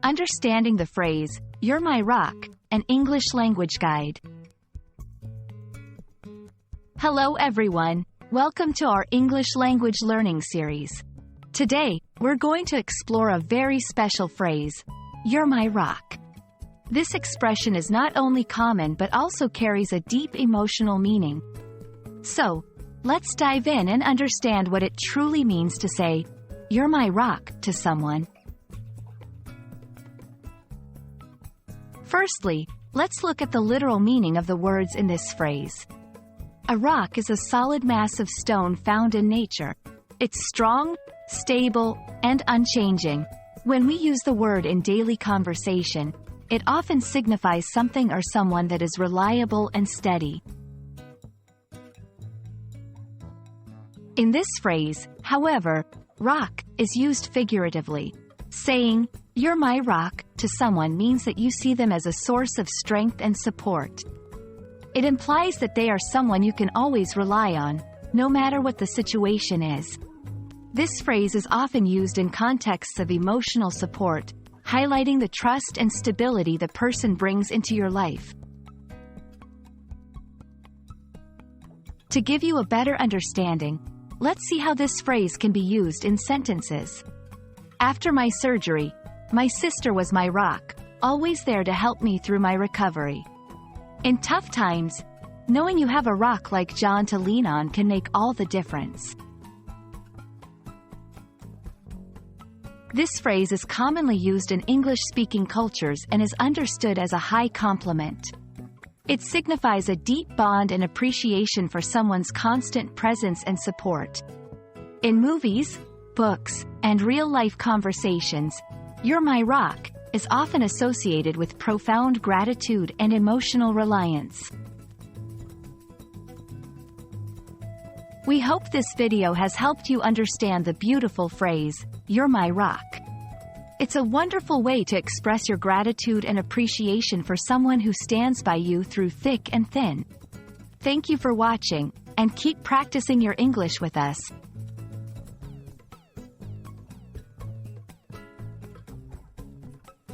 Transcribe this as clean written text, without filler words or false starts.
Understanding the phrase, "You're my rock," an English language guide. Hello everyone, welcome to our English language learning series. Today, we're going to explore a very special phrase, "You're my rock." This expression is not only common but also carries a deep emotional meaning. So, let's dive in and understand what it truly means to say, "You're my rock," to someone. Firstly, let's look at the literal meaning of the words in this phrase. A rock is a solid mass of stone found in nature. It's strong, stable, and unchanging. When we use the word in daily conversation, it often signifies something or someone that is reliable and steady. In this phrase, however, rock is used figuratively. Saying, "You're my rock," to someone means that you see them as a source of strength and support. It implies that they are someone you can always rely on, no matter what the situation is. This phrase is often used in contexts of emotional support, highlighting the trust and stability the person brings into your life. To give you a better understanding, let's see how this phrase can be used in sentences. After my surgery, my sister was my rock, always there to help me through my recovery. In tough times, knowing you have a rock like John to lean on can make all the difference. This phrase is commonly used in English-speaking cultures and is understood as a high compliment. It signifies a deep bond and appreciation for someone's constant presence and support. In movies, books, and real-life conversations, "You're my rock" is often associated with profound gratitude and emotional reliance. We hope this video has helped you understand the beautiful phrase, "You're my rock." It's a wonderful way to express your gratitude and appreciation for someone who stands by you through thick and thin. Thank you for watching, and keep practicing your English with us.